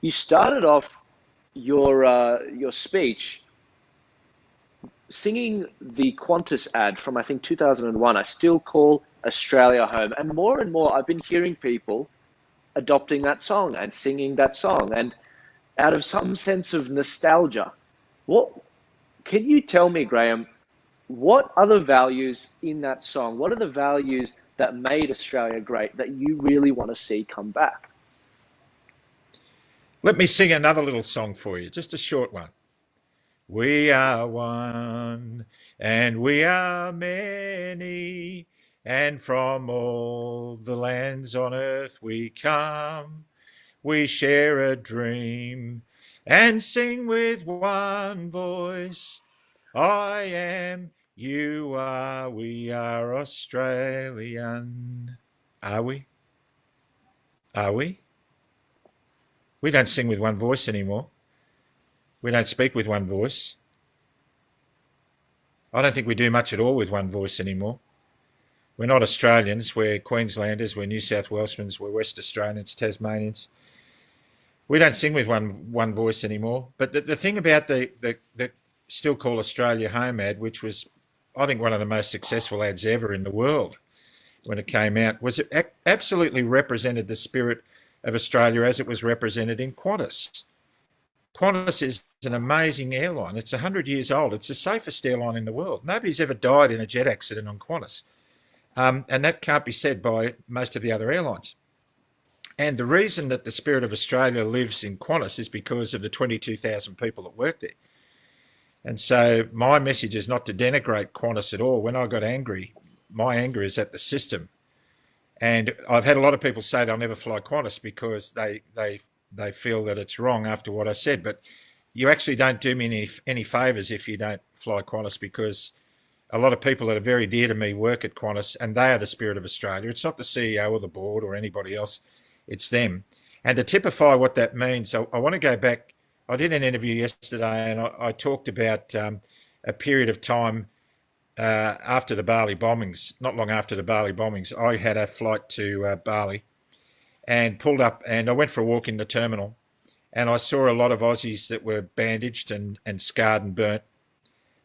You started off your speech singing the Qantas ad from I think 2001. I still call Australia home, and more I've been hearing people adopting that song and singing that song, and out of some sense of nostalgia. What can you tell me, Graham? What are the values in that song? What are the values that made Australia great that you really want to see come back? Let me sing another little song for you, just a short one. We are one, and we are many, and from all the lands on earth we come. We share a dream and sing with one voice. I am, you are, we are Australian. Are we? Are we? We don't sing with one voice anymore. We don't speak with one voice. I don't think we do much at all with one voice anymore. We're not Australians, we're Queenslanders, we're New South Welshmans, we're West Australians, Tasmanians. We don't sing with one voice anymore. But the thing about the Still Call Australia Home ad, which was, I think, one of the most successful ads ever in the world when it came out, was it absolutely represented the spirit of Australia as it was represented in Qantas. Qantas is an amazing airline. It's 100 years old. It's the safest airline in the world. Nobody's ever died in a jet accident on Qantas. And that can't be said by most of the other airlines. And the reason that the spirit of Australia lives in Qantas is because of the 22,000 people that work there. And so my message is not to denigrate Qantas at all. When I got angry, my anger is at the system. And I've had a lot of people say they'll never fly Qantas because they feel that it's wrong after what I said. But you actually don't do me any favours if you don't fly Qantas, because a lot of people that are very dear to me work at Qantas, and they are the spirit of Australia. It's not the CEO or the board or anybody else. It's them. And to typify what that means, I want to go back. I did an interview yesterday, and I talked about a period of time after the Bali bombings. Not long after the Bali bombings, I had a flight to Bali and pulled up, and I went for a walk in the terminal, and I saw a lot of Aussies that were bandaged and scarred and burnt.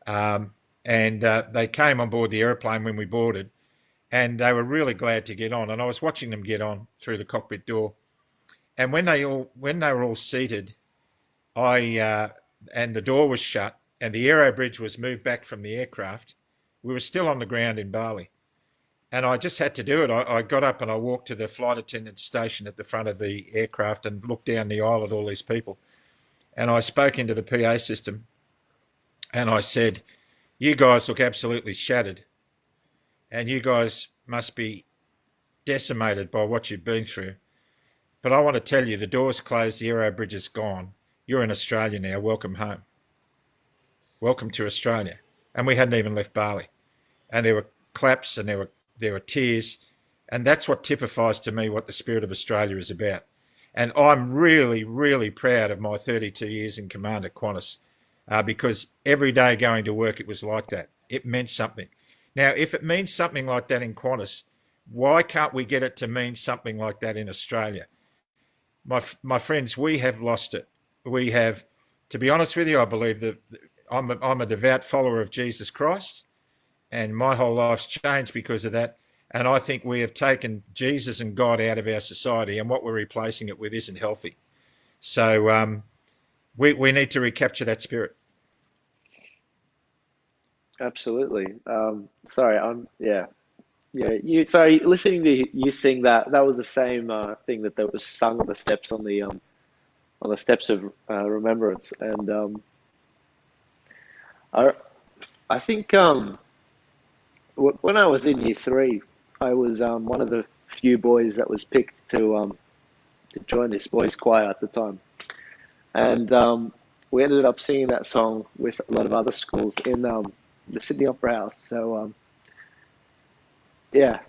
Um, and they came on board the aeroplane when we boarded, and they were really glad to get on. And I was watching them get on through the cockpit door. And when they were all seated, I and the door was shut, and the aero bridge was moved back from the aircraft. We were still on the ground in Bali, and I just had to do it. I got up and I walked to the flight attendant station at the front of the aircraft and looked down the aisle at all these people. And I spoke into the PA system, and I said, "You guys look absolutely shattered, and you guys must be decimated by what you've been through. But I want to tell you, the door's closed, the aero bridge is gone. You're in Australia now. Welcome home. Welcome to Australia." And we hadn't even left Bali. And there were claps and there were tears. And that's what typifies to me what the spirit of Australia is about. And I'm really, really proud of my 32 years in command at Qantas, because every day going to work, it was like that. It meant something. Now, if it means something like that in Qantas, why can't we get it to mean something like that in Australia? My friends, we have lost it. We have, to be honest with you, I believe that I'm a devout follower of Jesus Christ, and my whole life's changed because of that. And I think we have taken Jesus and God out of our society, and what we're replacing it with isn't healthy. So we need to recapture that spirit. Absolutely. Sorry, yeah. You sorry, listening to you sing that, that was the same thing that was sung on the steps on the steps of remembrance, and I I think when I was in year three, I was one of the few boys that was picked to join this boys' choir at the time, and we ended up singing that song with a lot of other schools in the Sydney Opera House. So yeah,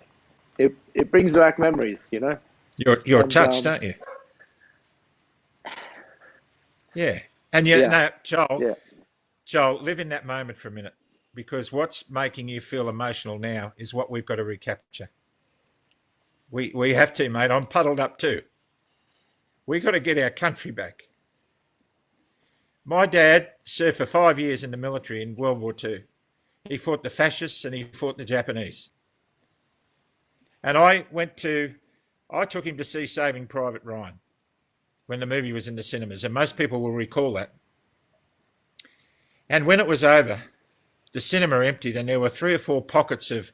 it brings back memories, you know, You're and touched, aren't you? Yeah. And you yeah, know, Joel, yeah, Joel, live in that moment for a minute, because what's making you feel emotional now is what we've got to recapture. We have to, mate. I'm puddled up too. We got to get our country back. My dad served for 5 years in the military in World War II. He fought the fascists and he fought the Japanese. And I took him to see Saving Private Ryan when the movie was in the cinemas, and most people will recall that. And when it was over, the cinema emptied, and there were 3 or 4 pockets of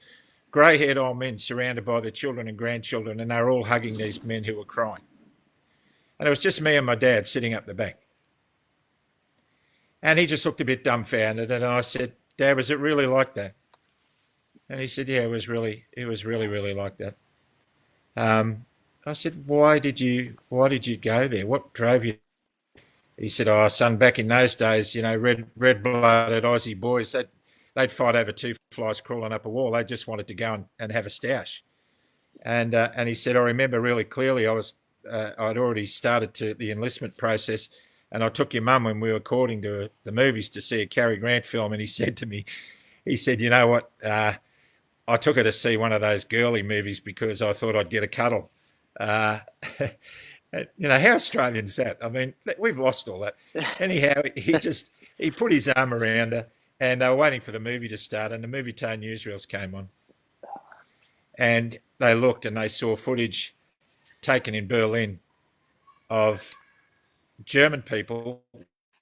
grey-haired old men surrounded by their children and grandchildren, and they were all hugging these men who were crying. And it was just me and my dad sitting up the back. And he just looked a bit dumbfounded, and I said, "Dad, was it really like that?" And he said, "Yeah, it was really, really like that." I said, "Why did you go there? What drove you?" He said, "Oh, son, back in those days, red-blooded Aussie boys, they'd fight over 2 flies crawling up a wall. They just wanted to go and have a stoush." And he said, "I remember really clearly. I'd already started the enlistment process, and I took your mum when we were courting to the movies to see a Cary Grant film." And he said to me, "You know what? I took her to see one of those girly movies because I thought I'd get a cuddle." Uh, how Australian is that? I mean, we've lost all that. Anyhow, he put his arm around her, and they were waiting for the movie to start, and the movie tone newsreels came on, and they looked and they saw footage taken in Berlin of German people,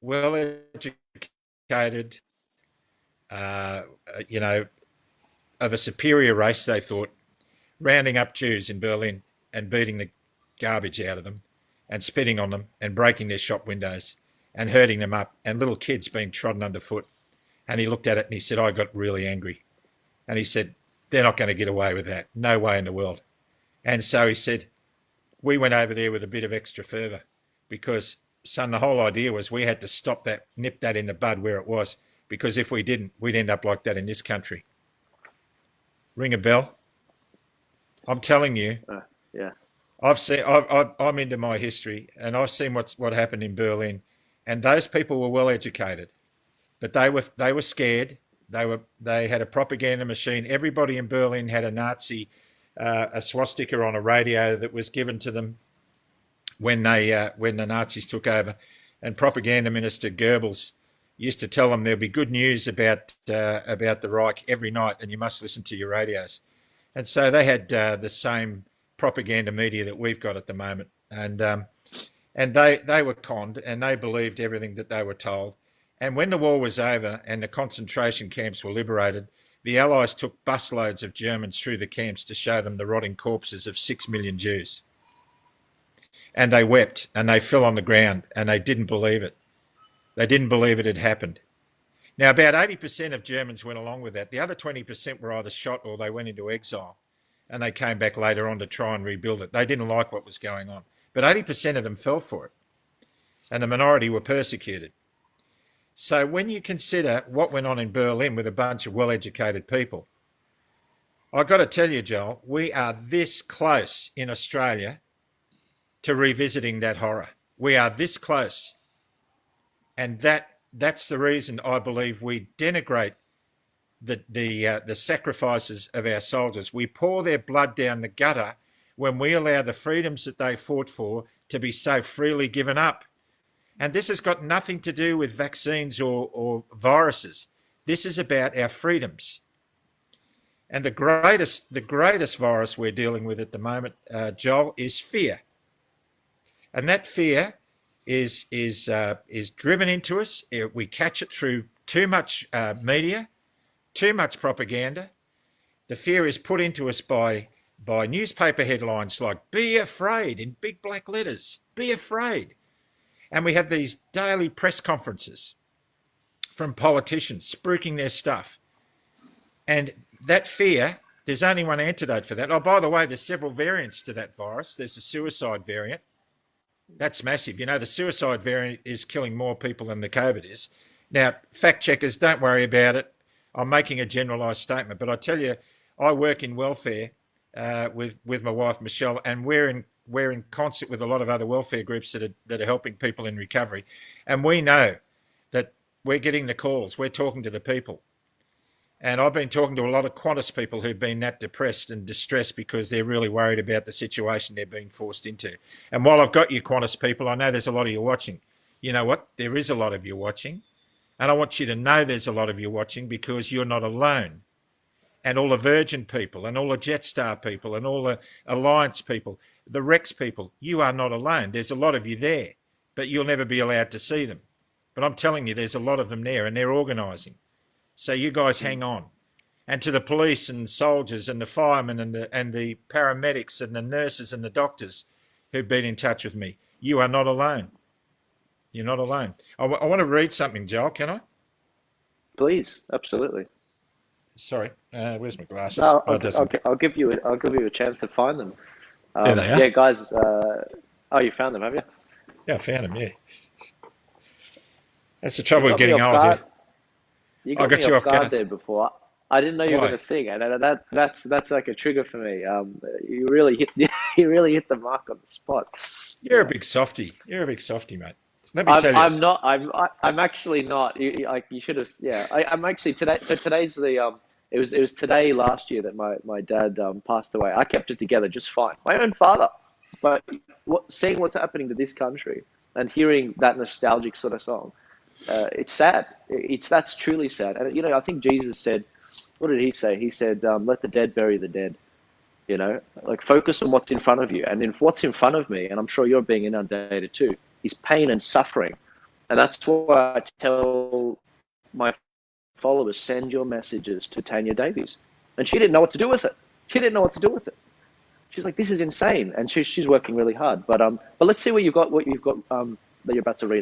well educated, uh, of a superior race, they thought, rounding up Jews in Berlin and beating the garbage out of them and spitting on them and breaking their shop windows and hurting them up, and little kids being trodden underfoot. And he looked at it and he said, "I got really angry." And he said, "They're not going to get away with that. No way in the world." And so he said, "We went over there with a bit of extra fervour because, son, the whole idea was we had to stop that, nip that in the bud where it was, because if we didn't, we'd end up like that in this country." Ring a bell? I'm telling you. Yeah. I'm into my history, and I've seen what happened in Berlin, and those people were well educated, but they were scared. They had a propaganda machine. Everybody in Berlin had a Nazi, a swastika on a radio that was given to them when the Nazis took over, and propaganda minister Goebbels used to tell them there'll be good news about the Reich every night, and you must listen to your radios. And so they had the same propaganda media that we've got at the moment, and they were conned, and they believed everything that they were told. And when the war was over and the concentration camps were liberated, the Allies took busloads of Germans through the camps to show them the rotting corpses of 6 million Jews. And they wept and they fell on the ground and they didn't believe it. They didn't believe it had happened. Now, about 80% of Germans went along with that. The other 20% were either shot or they went into exile, and they came back later on to try and rebuild it. They didn't like what was going on. But 80% of them fell for it, and the minority were persecuted. So when you consider what went on in Berlin with a bunch of well-educated people, I've got to tell you, Joel, we are this close in Australia to revisiting that horror. We are this close. And that's the reason I believe we denigrate the sacrifices of our soldiers. We pour their blood down the gutter when we allow the freedoms that they fought for to be so freely given up. And this has got nothing to do with vaccines or viruses. This is about our freedoms. And the greatest virus we're dealing with at the moment, Joel, is fear. And that fear is driven into us. We catch it through too much media, too much propaganda. The fear is put into us by newspaper headlines like "Be afraid" in big black letters. Be afraid. And we have these daily press conferences from politicians spruiking their stuff. And that fear, there's only one antidote for that. Oh, by the way, there's several variants to that virus. There's a suicide variant. That's massive. The suicide variant is killing more people than the COVID is. Now, fact checkers, don't worry about it. I'm making a generalised statement, but I tell you, I work in welfare with my wife Michelle, and we're in concert with a lot of other welfare groups that are helping people in recovery, and we know that we're getting the calls. We're talking to the people, And I've been talking to a lot of Qantas people who've been that depressed and distressed because they're really worried about the situation they're being forced into. And while I've got you Qantas people, I know there's a lot of you watching. You know what? There is a lot of you watching. And I want you to know there's a lot of you watching because you're not alone. And all the Virgin people and all the Jetstar people and all the Alliance people, the Rex people, you are not alone. There's a lot of you there, but you'll never be allowed to see them. But I'm telling you, there's a lot of them there and they're organising. So you guys hang on. And to the police and soldiers and the firemen and the paramedics and the nurses and the doctors who've been in touch with me, you are not alone. You're not alone. I want to read something, Joel. Can I? Please, absolutely. Sorry, where's my glasses? No, Oh, it doesn't. I'll give you a chance to find them. There they are. Yeah, guys. Oh, you found them, have you? Yeah, I found them. Yeah, that's the You trouble with got me getting off old. guard. Yeah, You I got me got you off off guard guard. there before. I didn't know you were going Why? to sing, and that's like a trigger for me. You really hit you really hit the mark on the spot. You're a Yeah. big softy. You're a big softy, mate. Let me tell you. I'm not. I'm actually not. Like you should have. Yeah. I'm actually today. So today's the it was today last year that my dad passed away. I kept it together just fine. My own father, but seeing what's happening to this country and hearing that nostalgic sort of song, it's sad. That's truly sad. And I think Jesus said, what did he say? He said, "Let the dead bury the dead." Like focus on what's in front of you, and if what's in front of me, and I'm sure you're being inundated too, is pain and suffering. And that's why I tell my followers, send your messages to Tanya Davies. And she didn't know what to do with it. She didn't know what to do with it. She's like, this is insane, and she's working really hard. But let's see what you've got that you're about to read.